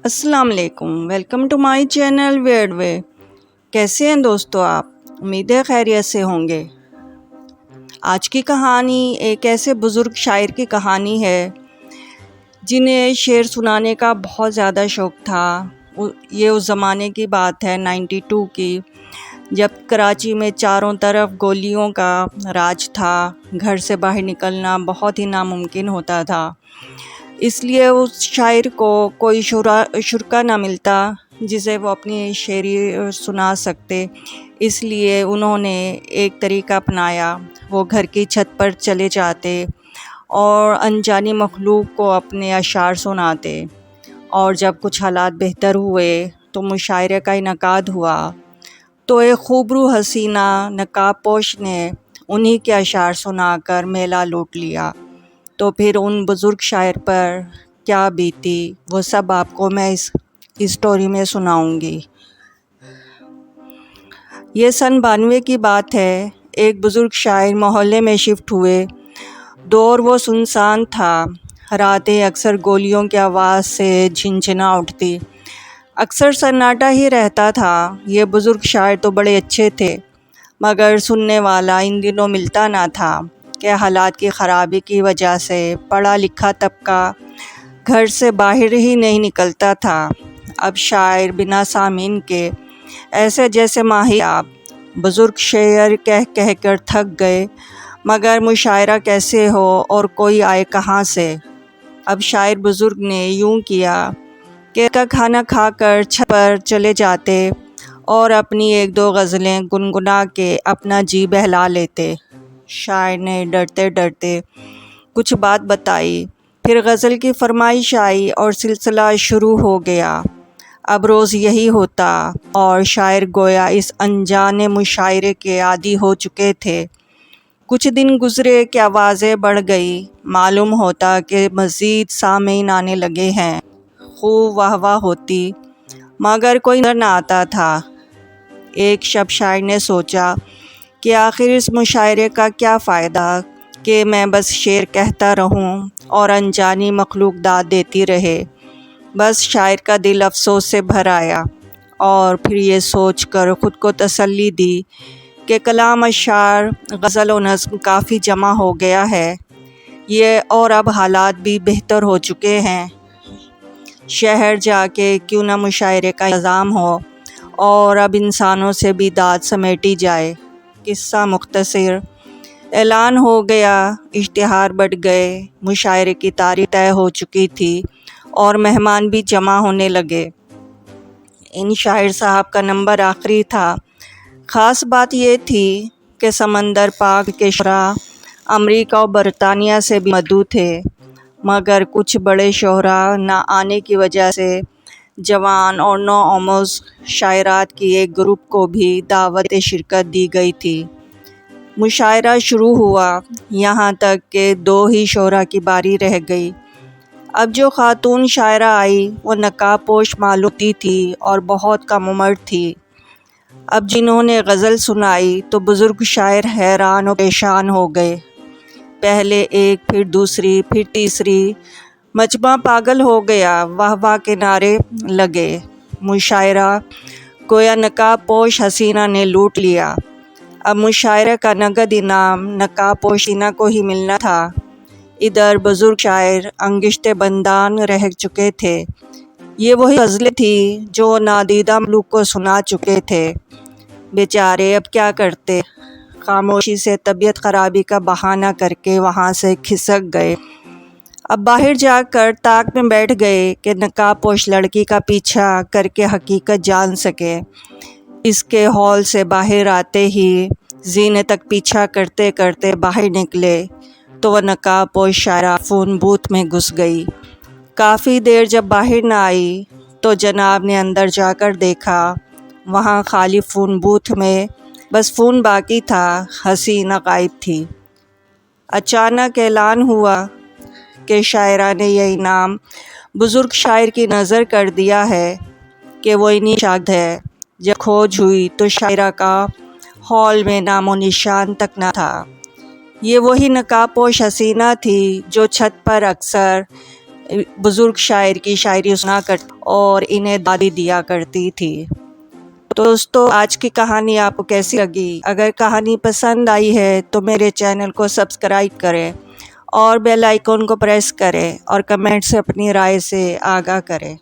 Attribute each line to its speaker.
Speaker 1: अस्सलाम वालेकुम, welcome to my channel weird way. कैसे हैं दोस्तों आप? उम्मीद है खैरियत से होंगे। आज की कहानी एक ऐसे बुज़ुर्ग शायर की कहानी है जिन्हें शेर सुनाने का बहुत ज़्यादा शौक़ था। ये उस ज़माने की बात है 92 की, जब कराची में चारों तरफ गोलियों का राज था। घर से बाहर निकलना बहुत ही नामुमकिन होता था, इसलिए उस शायर को कोई शुरा ना मिलता जिसे वो अपनी शेरी सुना सकते। इसलिए उन्होंने एक तरीका अपनाया। वो घर की छत पर चले जाते और अनजानी मखलूक को अपने अशार सुनाते। और जब कुछ हालात बेहतर हुए तो मुशायरे का इनकाद हुआ, तो एक खूबरू हसीना नकाब पोश ने उन्हीं के अशार सुनाकर मेला लूट लिया। तो फिर उन बुज़ुर्ग शायर पर क्या बीती, वो सब आपको मैं इस स्टोरी में सुनाऊंगी। ये सन 92 की बात है। एक बुज़ुर्ग शायर मोहल्ले में शिफ्ट हुए। दौर वो सुनसान था। रातें अक्सर गोलियों की आवाज़ से झिनझिना उठती। अक्सर सन्नाटा ही रहता था। ये बुज़ुर्ग शायर तो बड़े अच्छे थे, मगर सुनने वाला इन दिनों मिलता ना था कि हालात की ख़राबी की वजह से पढ़ा लिखा तबका घर से बाहर ही नहीं निकलता था। अब शायर बिना सामीन के ऐसे जैसे माहियाब। बुज़ुर्ग शेर कह कह कर थक गए, मगर मुशायरा कैसे हो और कोई आए कहाँ से। अब शायर बुज़ुर्ग ने यूँ किया कि का खाना खाकर छत पर चले जाते और अपनी एक दो गज़लें गुनगुना के अपना जी बहला लेते। शायर ने डरते डरते कुछ बात बताई, फिर गज़ल की फरमाइश आई और सिलसिला शुरू हो गया। अब रोज़ यही होता और शायर गोया इस अनजाने मुशायरे के आदी हो चुके थे। कुछ दिन गुज़रे कि आवाज़ें बढ़ गई। मालूम होता कि मज़ीद सामीन आने लगे हैं। खूब वाह वाह होती, मगर कोई नज़र न आता था। एक शब शायर ने सोचा कि आखिर इस मुशायरे का क्या फ़ायदा कि मैं बस शेर कहता रहूं और अनजानी मखलूक दाद देती रहे। बस शायर का दिल अफसोस से भर आया और फिर ये सोच कर ख़ुद को तसल्ली दी कि कलाम अशार गज़ल व नज़्म काफ़ी जमा हो गया है ये, और अब हालात भी बेहतर हो चुके हैं। शहर जाके क्यों ना मुशायरे का इंतज़ाम हो और अब इंसानों से भी दाद समेटी जाए। किस्सा मुख्तसर। ऐलान हो गया, इश्तिहार बढ़ गए, मुशायरे की तारीख़ तय हो चुकी थी और मेहमान भी जमा होने लगे। इन शायर साहब का नंबर आखिरी था। ख़ास बात ये थी कि समंदर पाक के शोहरा अमरीका और बरतानिया से भी मदऊ थे, मगर कुछ बड़े शोहरा ना आने की वजह से जवान और नौआमोज़ शायरात की एक ग्रुप को भी दावत शिरकत दी गई थी। मुशायरा शुरू हुआ, यहाँ तक कि 2 ही शोहरा की बारी रह गई। अब जो ख़ातून शायरा आई वो नकाब पोश मालूम थी और बहुत कम उम्र थी। अब जिन्होंने गज़ल सुनाई तो बुज़ुर्ग शायर हैरान और परेशान हो गए। पहले एक, फिर दूसरी, फिर तीसरी। मजमा पागल हो गया। वाह वाह के नारे लगे। मुशायरा गोया नकाब पोश हसीना ने लूट लिया। अब मुशायरे का नगद इनाम नकाब पोशीना को ही मिलना था। इधर बुज़ुर्ग शायर अंगिश्ते बंदान रह चुके थे। ये वही गज़लें थी जो नादीदा मखलूक को सुना चुके थे। बेचारे अब क्या करते। खामोशी से तबीयत ख़राबी का बहाना करके वहाँ से खिसक गए। अब बाहर जाकर ताक में बैठ गए कि नकाब पोश लड़की का पीछा करके हकीकत जान सके। इसके हॉल से बाहर आते ही जीने तक पीछा करते करते बाहर निकले तो वह नकाब पोश शायरा फ़ोन बूथ में घुस गई। काफ़ी देर जब बाहर ना आई तो जनाब ने अंदर जाकर देखा, वहाँ खाली फ़ोन बूथ में बस फ़ोन बाकी था, हसीना गायब थी। अचानक ऐलान हुआ कि शायरा ने यह इनाम बुज़ुर्ग शायर की नज़र कर दिया है कि वो इन्हीं शागिर्द है। जब खोज हुई तो शायरा का हॉल में नामो निशान तक न था। ये वही नकाब पोश हसीना थी जो छत पर अक्सर بزرگ شاعر کی شاعری سنا کرتی اور انہیں دادی دیا کرتی تھی۔ تو دوستو، آج کی کہانی آپ کو کیسی لگی؟ اگر کہانی پسند آئی ہے تو میرے چینل کو سبسکرائب کریں اور بیل آئیکن کو پریس کریں اور کمنٹ سے اپنی رائے سے آگاہ کریں۔